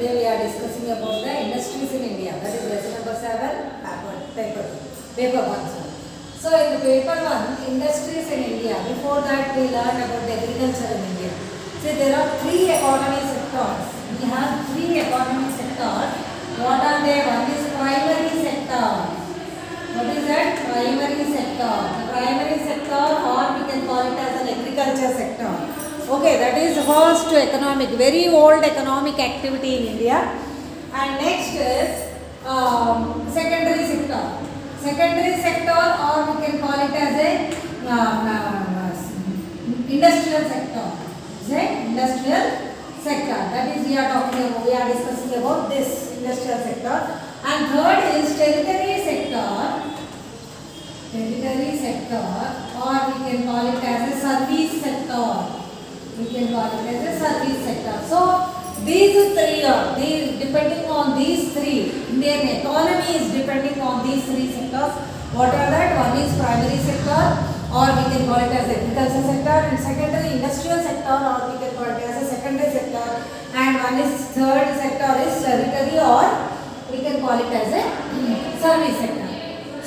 Today we are discussing about the industries in India. That is lesson number 7, paper 1. So in the paper 1, industries in India. Before that we learned about the agriculture in India. See, there are 3 economy sectors. We have 3 economy sectors. What are they? One is primary sector. What is that? Primary sector. The primary sector, or we can call it as an agriculture sector. Okay, that is first economic, very old economic activity in India. And next is secondary sector. Secondary sector, or we can call it as a industrial sector. Industrial sector. That is we are talking about. We are discussing about this industrial sector. And third is tertiary sector. Tertiary sector, or we can call it as a service sector. We can call it as a service sector. So these 3 are depending on these 3. Indian economy is depending on these 3 sectors. What are that? One is primary sector, or we can call it as agriculture sector, and secondary industrial sector, or we can call it as a secondary sector, and one is third sector is tertiary, or we can call it as a service sector.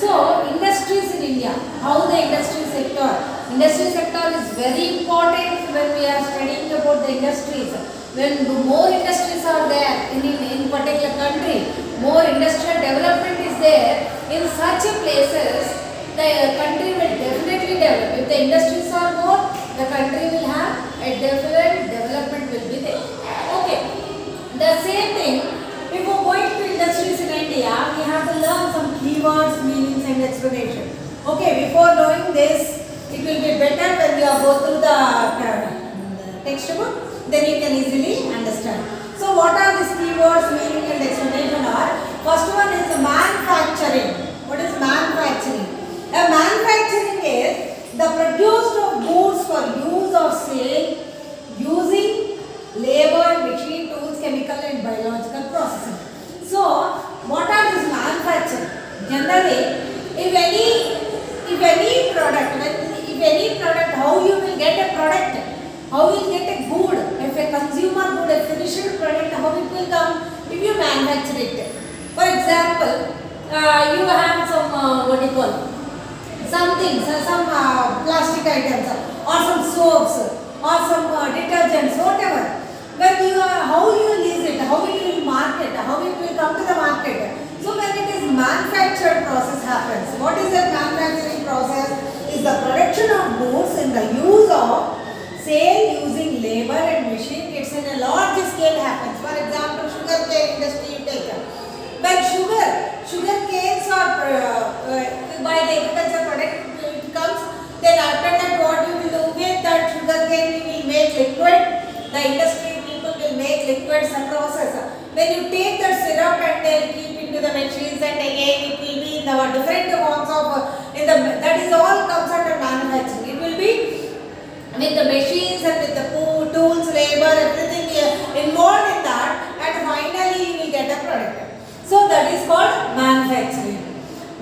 So industries in India, how the industry sector? Industry sector is very important when we are studying about the industries. When more industries are there in particular country, more industrial development is there, in such places the country will definitely develop. If the industries are more, the country will have a definite development will be there. Okay. The same thing, before going to industries in India, we have to learn some keywords, meanings and explanation. Okay, before knowing this, it will be better when you go through the textbook, then you can easily understand. So what are these keywords, meaning and explanation are? First one is manufacturing. What is manufacturing? Manufacturing is the produce of goods for use or sale using labor, machine, tools, chemical and biological processing. So what are these manufacturing? Generally, if any product, how you will get a product, how you will get a good, if a consumer good, a finished product, how it will come if you manufacture it. For example, you have some some things, some plastic items, or some soaps, or some detergents, whatever. When you are, how you release it, how it will market, how it will come to the market. So when it is manufactured process happens. What is the manufacturing process? Is the production of goods in the use of sale using labor and machine. It's in a large scale happens. For example, sugar cane industry you take. When sugar canes are by the agriculture product it comes, then after that what you will do with that sugar cane, you will make liquid. The industry people will make liquids and process. When you take that syrup and they will keep into the machines, and again it will be in the different forms of that is all comes under manufacturing. It will be with the machines and with the tools, labor, everything involved in that, and finally you will get a product. So that is called manufacturing.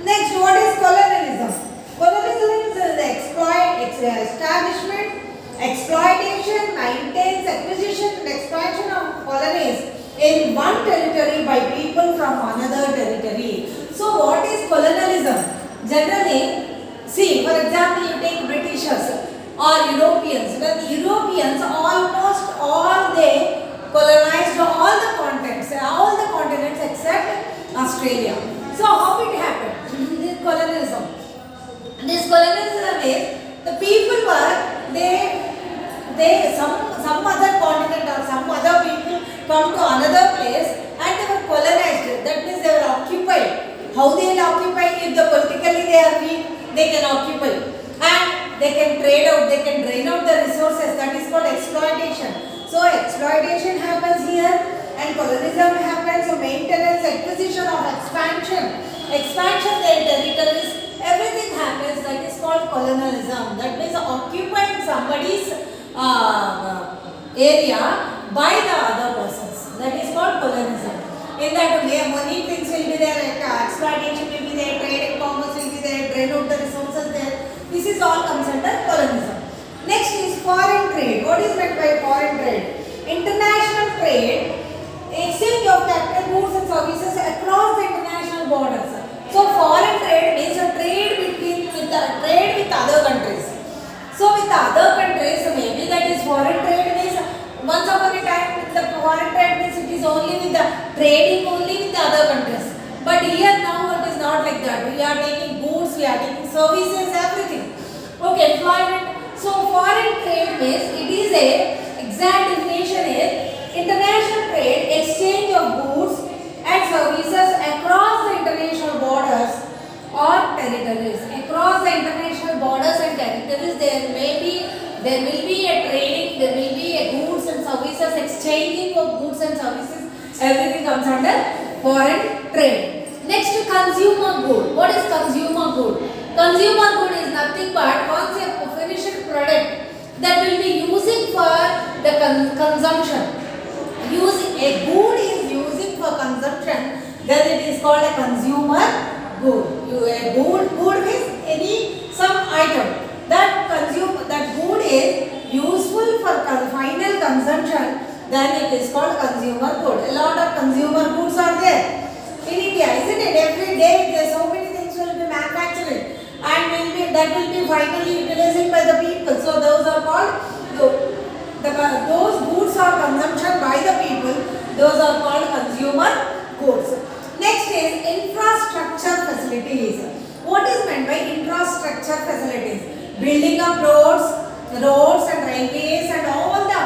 Next, what is colonialism? Colonialism is the establishment, exploitation, maintenance, acquisition and expansion of colonies in one territory by people from another territory. So what is colonialism? Generally, see, for example, you take Britishers or Europeans. When the Europeans, almost all they colonized all the continents except Australia. So how it happened? This colonialism. This colonialism is the people were some other continent or some other people come to another place and they were colonized. That means they were occupied. How they will occupy? If the politically they are weak, they can occupy and they can trade out, they can drain out the resources. That is called exploitation. So exploitation happens here and colonialism happens. So maintenance, acquisition of expansion their territories, everything happens. That is called colonialism. That means occupying somebody's area by the other persons. That is called colonialism. In that way, money things will be there, exploitation will be there, trade and commerce will be there, drain out the resources there. This is all comes under colonialism. Next is foreign trade. What is meant by foreign trade? International trade, exchange of capital goods and services across the international borders. So foreign trade means a trade with other countries. So with other countries, maybe that is foreign trade means once upon a time the foreign trade means it is only with the trading only with the other countries. But here now it is not like that. We are taking goods, we are taking services, everything. Okay, employment. So foreign trade means it is a exact definition is international trade, exchange of goods and services across the international borders or territories. Across the international borders and territories, there will be a trading, there will be a goods and services, exchanging of goods and services. Everything comes under foreign trade. Next, consumer good. What is consumer good? Consumer good is nothing but once a finished product that will be using for the consumption. Using a good is using for consumption, then it is called a consumer good. A good means some item that good is useful for final consumption, then it is called consumer good. A lot of consumer goods are there in India, isn't it? Every day there so many things will be manufactured and that will be finally utilized by the people. So those are called those goods are consumption by the people. Those are called consumer goods. Next is infrastructure facilities. What is meant by infrastructure facilities? Building of roads and railways and all the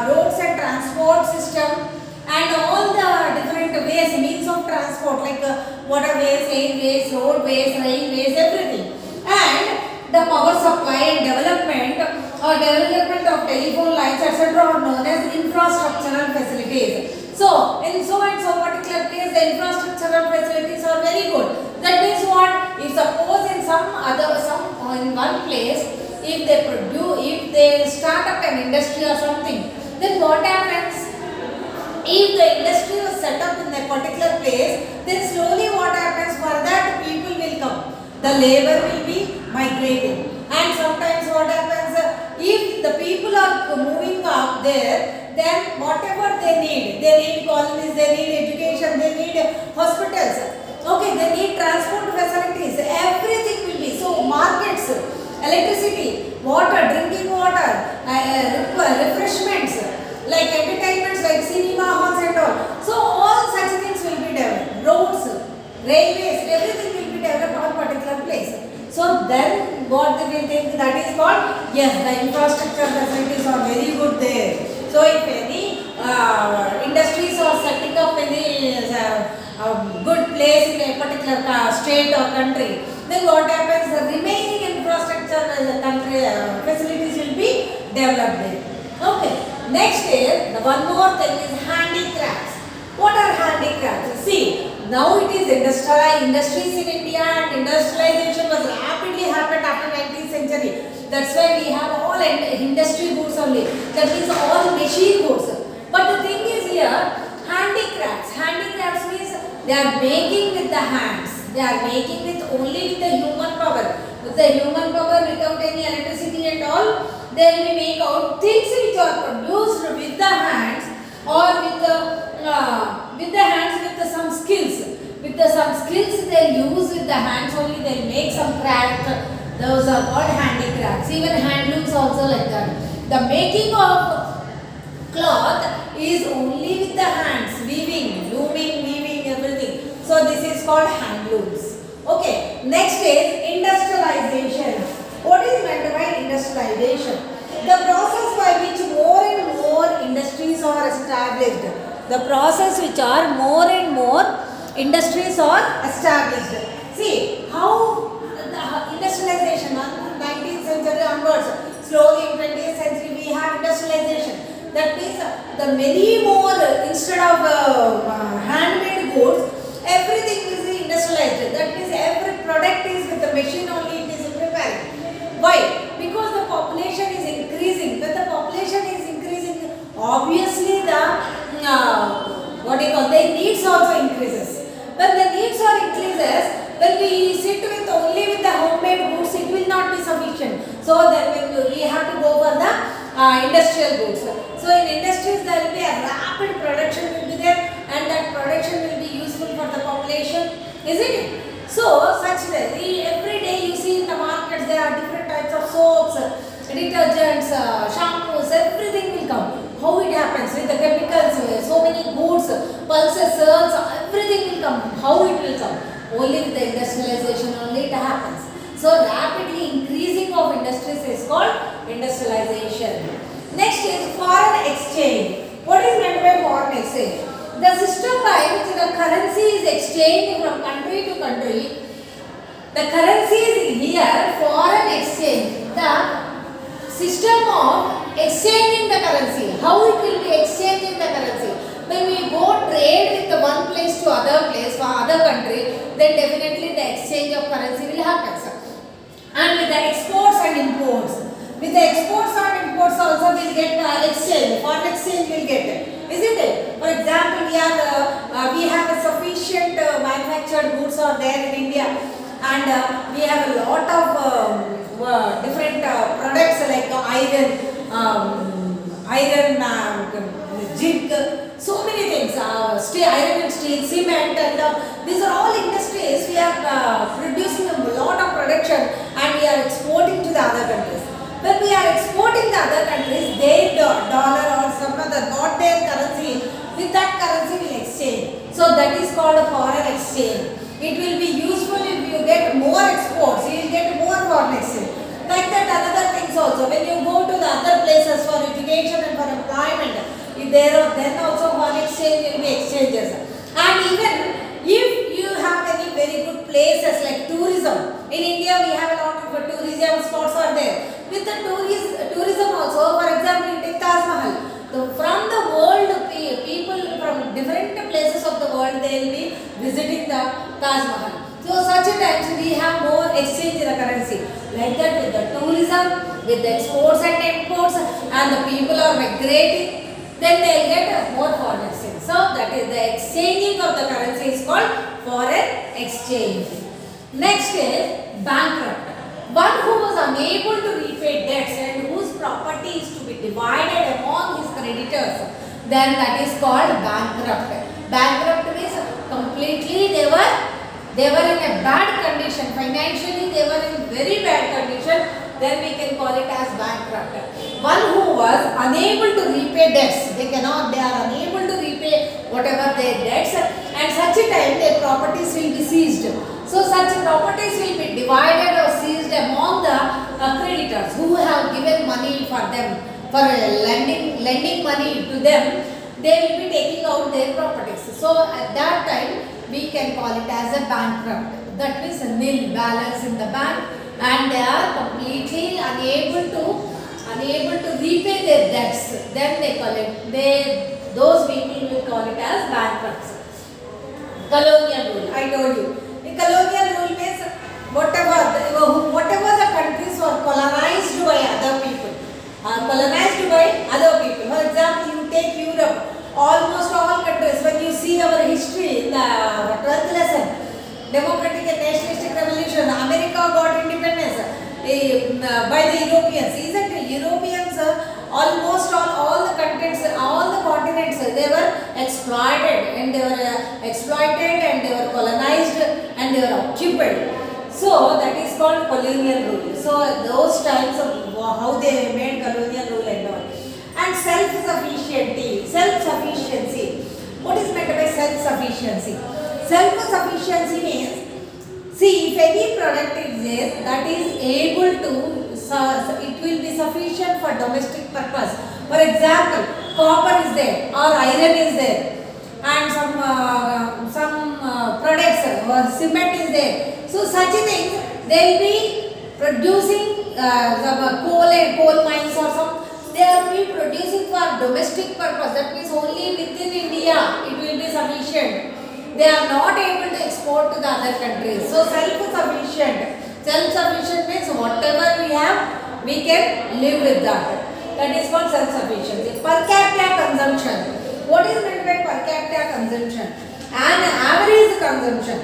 roads and transport system and all the different ways, means of transport like waterways, airways, roadways, railways, everything. And the power supply and development of telephone lines, etc. are known as infrastructural facilities. So, in so and so particular place, the infrastructural facilities are very good. That means what? If suppose in one place, if they start up an industry or something, then what happens? If the industry was set up in a particular place, then slowly what happens? For that people will come. The labor will be migrating. And sometimes what happens? If the people are moving up there, then whatever they need colonies, they need education, they need hospitals, okay, they need transport facilities, everything will be. So markets, electricity, water, drinking water, refreshments, like entertainments like cinema halls and all. So all such things will be developed. Roads, railways, everything will be developed on a particular place. So then what they will think, that is called, yes, the infrastructure facilities are very good there. So if any industries are setting up any good place in a particular state or country, then what happens? The remaining infrastructure facilities will be developed there. Okay. Next is, the one more thing is handicrafts. What are handicrafts? See, now it is industries in India, and industrialization was rapidly happened after 19th century. That's why we have all industry goods only. That means all machine goods. But the thing is here, handicrafts. Handicrafts means they are making with the hands. They are making with only with the human power. With the human power, without any electricity and all, they will make out things which are produced with the hands or with some skills. With some skills they use with the hands only, they make some craft. Those are called handicrafts. Even handlooms also like that. The making of cloth is only with the hands, weaving, looming, weaving, everything. So this is called handlooms. Okay. Next is industrialization. What is meant by industrialization? The process by which more and more industries are established. The process which are more and more industries are established. See how the industrialization, 19th century onwards, slowly in 20th century we have industrialization. That means the many more, instead of handmade goods, everything is industrialized. That means every product is with the machine only, it is prepared. Why? Because the population is increasing. When the population is increasing, obviously the needs also increases. When the needs are increases, when we sit with only with the homemade goods, it will not be sufficient. So then we have to go for the industrial goods. So in industries there will be a rapid production will be there, and that So such that every day you see in the markets there are different types of soaps, detergents, shampoos, everything will come. How it happens with the chemicals, so many goods, pulses, everything will come. How it will come? Only with the industrialization only it happens. So rapidly increasing of industries is called industrialization. Next is foreign exchange. What is meant by foreign exchange? The system by which the currency is exchanged from country to country. The currency is here foreign exchange. The system of exchanging the currency. How it will be exchanging the currency? When we go trade with the one place to other place for other country, then definitely the exchange of currency will happen. And with the exports and imports. With the exports and imports also we will get exchange. Foreign exchange will get it. Isn't it? For example, we have a sufficient manufactured goods are there in India, and we have a lot of different products like iron, zinc, so many things, iron and steel, cement, and these are all industries. We are producing a lot of production and we are exporting to the other countries. When we are exporting the other countries, their dollar or some other got their currency, with that currency will exchange. So that is called a foreign exchange. It will be useful if you get more exports, you will get more foreign exchange. Like that another things also, when you go to the other places for education and for employment, if there are, then also foreign exchange will be exchanges. And even if you have any very good places like tourism, in India we have a lot of tourism spots are there. With the tourism also, for example, you take Taj Mahal. From the world, people from different places of the world, they will be visiting the Taj Mahal. So such a times we have more exchange in the currency. Like that with the tourism, with the exports and imports, and the people are migrating, then they will get more foreign exchange. So that is the exchanging of the currency is called foreign exchange. Next is bankrupt. One who was unable to repay debts and whose property is to be divided among his creditors, then that is called bankrupt. Bankrupt means completely they were in a bad condition, financially they were in very bad condition, then we can call it as bankrupt. One who was unable to repay debts, they are unable to repay whatever their debts, and such a time their properties will be seized. So such properties will be divided or seized among the creditors who have given money for them, for lending money to them. They will be taking out their properties. So at that time we can call it as a bankrupt. That means a nil balance in the bank, and they are completely unable to repay their debts. Then they call it, those people will call it as bankrupts. Colonial rule, I told you. The colonial rule means whatever the countries were colonized by other people. For example, you take Europe, almost all countries, when you see our history in the 12th lesson, democratic and nationalistic revolution, America got independence by the Europeans. Isn't it? Europeans, almost all the continents, they were exploited and they were colonized and they were occupied. So that is called colonial rule. So those times of how they made colonial rule and all. And self-sufficiency. What is meant by self-sufficiency? Self-sufficiency means, see, if any product is there that is able to, it will be sufficient for domestic purpose. For example, copper is there or iron is there, and some products or cement is there. So such a thing, they will be producing coal mines or some. They are be producing for domestic purpose. That means only within India it will be sufficient. They are not able to export to the other countries. So self-sufficient. Self-sufficient means whatever we have, we can live with that. That is called self-sufficiency. Per capita consumption. What is meant by per capita consumption? An average consumption.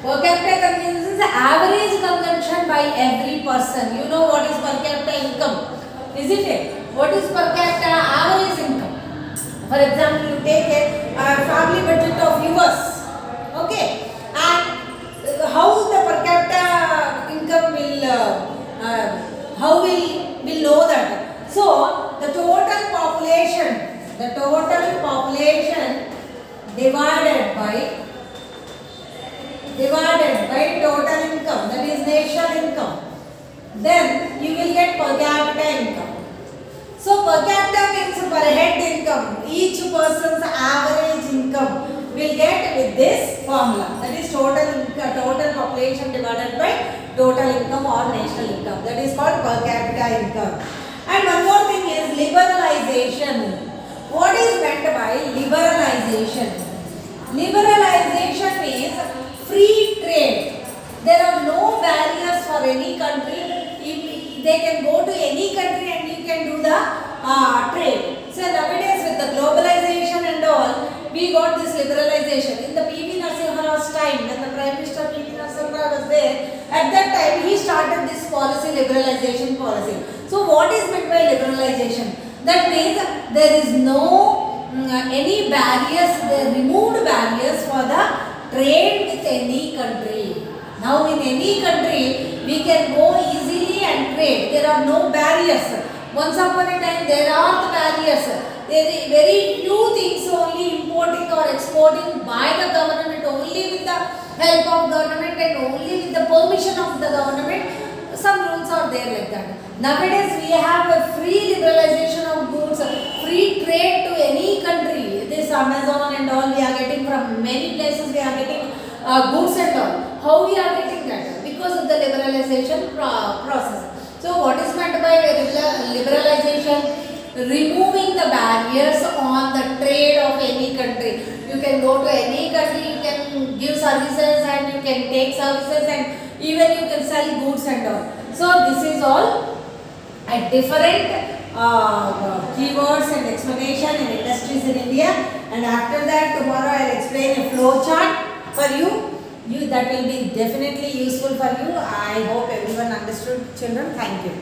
Per capita consumption is the average consumption by every person. You know what is per capita income, isn't it? What is per capita average income? For example, you take a family budget of yours, okay, and how how we'll know that? So the total population divided by total income, that is national income, then you will get per capita income. So per capita means per head income, each person's average income will get with this formula, that is total population divided by total income or national income, that is called per capita income. And one more thing is liberalization. What is meant by liberalization? Liberalization means free trade. There are no barriers for any country. If they can go to any country and you can do the trade. So nowadays with the globalization and all, we got this liberalization. In the P.V. Narasimha Rao's time, when the Prime Minister P.V. Narasimha Rao was there, at that time he started this policy, liberalization policy. So what is meant by liberalization? That means there is no any barriers, they removed barriers for the trade with any country. Now in any country we can go easily and trade. There are no barriers. Once upon a time there are the barriers. There are very few things only importing or exporting by the government, only with the help of government and only with the permission of the government. Some rules are there like that. Nowadays we have a free liberalization of goods, free trade to any country. This Amazon and all we are getting from many places, we are getting goods and all. How we are getting that? Because of the liberalization process. So what is meant by liberalization? Removing the barriers on the trade of any country. You can go to any country, you can give services and you can take services and even you can sell goods and all. So this is all a different keywords and explanation in industries in India, and after that tomorrow I will explain a flow chart for you. That will be definitely useful for you. I hope everyone understood, children. Thank you.